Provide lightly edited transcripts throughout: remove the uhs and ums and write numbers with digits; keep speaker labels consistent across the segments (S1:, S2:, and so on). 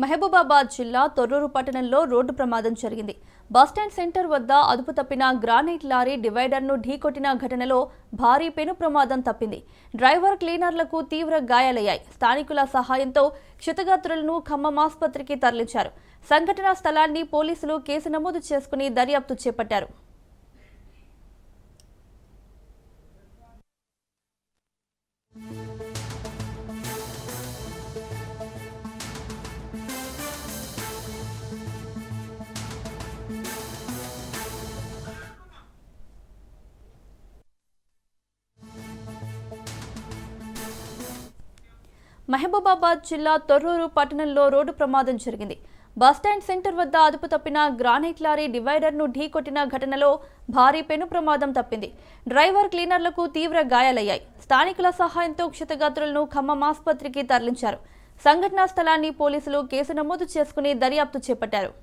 S1: మహబూబాబాద్ జిల్లా తొర్రూరు పట్టణంలో రోడ్డు ప్రమాదం జరిగింది. బస్టాండ్ సెంటర్ వద్ద అదుపు తప్పిన గ్రానైట్ లారీ డివైడర్ను ఢీకొట్టిన ఘటనలో భారీ పెను ప్రమాదం తప్పింది. డ్రైవర్, క్లీనర్లకు తీవ్ర గాయాలయ్యాయి. స్థానికుల సహాయంతో క్షతగాత్రులను ఖమ్మం ఆసుపత్రికి తరలించారు. సంఘటనా స్థలాన్ని పోలీసులు కేసు నమోదు చేసుకుని దర్యాప్తు చేపట్టారు. మహబూబాబాద్ జిల్లా తొర్రూరు పట్టణంలో రోడ్డు ప్రమాదం జరిగింది. బస్టాండ్ సెంటర్ వద్ద అదుపు తప్పిన గ్రానైట్ లారీ డివైడర్ను ఢీకొట్టిన ఘటనలో భారీ పెను ప్రమాదం తప్పింది. డ్రైవర్, క్లీనర్లకు తీవ్ర గాయాలయ్యాయి. స్థానికుల సహాయంతో క్షతగాత్రులను ఖమ్మం ఆసుపత్రికి తరలించారు. సంఘటనా స్థలాన్ని పోలీసులు కేసు నమోదు చేసుకుని దర్యాప్తు చేపట్టారు.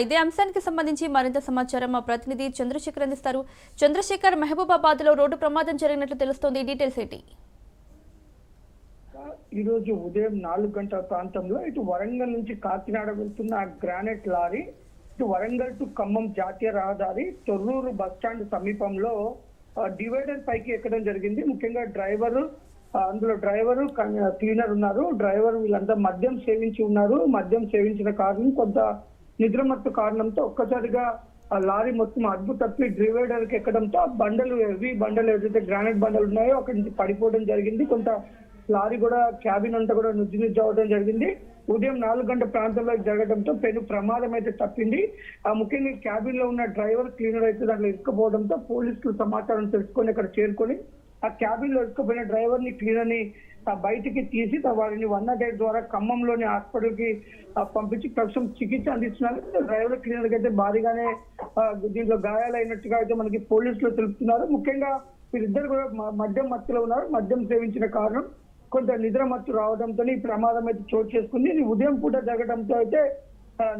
S1: ఇదే అంశానికి సంబంధించి మరింత సమాచారం మా ప్రతినిధి చంద్రశేఖర్ అందిస్తారు. చంద్రశేఖర్, మహబూబాబాద్ లో రోడ్డు ప్రమాదం జరిగినట్లు తెలుస్తోంది. డీటెయిల్స్ ఏంటి?
S2: ఈ రోజు ఉదయం 4 గంటల ప్రాంతంలో ఇటు వరంగల్ నుంచి కాకినాడ వెళ్తున్న గ్రానైట్ లారీ ఇటు వరంగల్ టు ఖమ్మం జాతీయ రహదారి తొర్రూరు బస్టాండ్ సమీపంలో డివైడర్ పైకి ఎక్కడం జరిగింది. ముఖ్యంగా అందులో డ్రైవరు, క్లీనర్ ఉన్నారు. డ్రైవర్ వీళ్ళంతా మద్యం సేవించి ఉన్నారు. మద్యం సేవించిన కారణం కొంత నిద్రమత్తు కారణంతో ఒక్కసారిగా ఆ లారీ మొత్తం అదుపు తప్పి డివైడర్ కి ఎక్కడంతో ఆ బండలు, హెవీ బండలు ఏదైతే గ్రానైట్ బండలు ఉన్నాయో అక్కడి నుంచి పడిపోవడం జరిగింది. కొంత లారీ కూడా క్యాబిన్ అంతా కూడా నుజ్జు అవడం జరిగింది. ఉదయం 4 గంటల ప్రాంతంలో జరగడంతో పెను ప్రమాదం అయితే తప్పింది. ముఖ్యంగా క్యాబిన్ లో ఉన్న డ్రైవర్, క్లీనర్ అయితే దాంట్లో ఇరుక్కుపోవడంతో పోలీసులు సమాచారం తెలుసుకొని అక్కడ చేరుకొని ఆ క్యాబిన్ లో ఇరుక్కుపోయిన డ్రైవర్ ని, క్లీనర్ ని బయటికి తీసి వారిని 108 ద్వారా ఖమ్మంలోని హాస్పిటల్ కి పంపించి ప్రస్తుతం చికిత్స అందిస్తున్నారు. డ్రైవర్, క్లీనర్ అయితే భారీగానే దీంట్లో గాయాలైనట్టుగా అయితే మనకి పోలీసులు తెలుపుతున్నారు. ముఖ్యంగా వీరిద్దరు కూడా మద్యం మత్తులో ఉన్నారు. మద్యం సేవించిన కారణం కొంత నిద్ర మత్తు రావడంతో ఈ ప్రమాదం అయితే చోటు చేసుకుంది. ఇది ఉదయం పూట జరగడంతో అయితే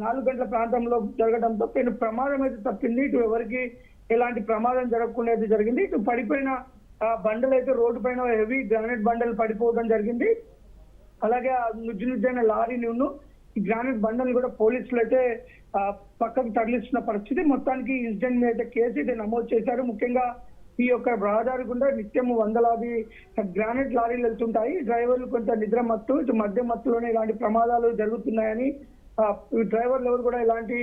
S2: 4 గంటల ప్రాంతంలో జరగడంతో పెను ప్రమాదం అయితే తప్పింది. ఇటు ఎవరికి ఎలాంటి ప్రమాదం జరగకుండా అయితే జరిగింది. ఇటు పడిపోయిన బండలు అయితే రోడ్డు పైన హెవీ గ్రానైట్ బండలు పడిపోవడం జరిగింది. అలాగే నుజ్జైన లారీని ఈ గ్రానైట్ బండలు కూడా పోలీసులు అయితే పక్కకు తరలిస్తున్న పరిస్థితి. మొత్తానికి ఇన్సిడెంట్ మీద అయితే కేసు అయితే నమోదు చేశారు. ముఖ్యంగా ఈ యొక్క రహదారి గుండా నిత్యం వందలాది గ్రానైట్ లారీలు వెళ్తుంటాయి. డ్రైవర్లు కొంత నిద్ర మత్తు, ఇటు మద్యం మత్తులోనే ఇలాంటి ప్రమాదాలు జరుగుతున్నాయని డ్రైవర్లు ఎవరు కూడా ఇలాంటి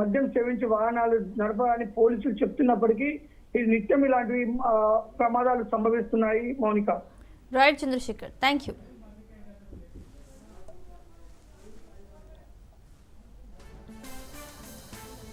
S2: మద్యం సేవించి వాహనాలు నడపాలని పోలీసులు చెప్తున్నప్పటికీ ఇది నిత్యం ఇలాంటి ప్రమాదాలు సంభవిస్తున్నాయి. Mounika.
S1: Right Chandrashekhar, thank you.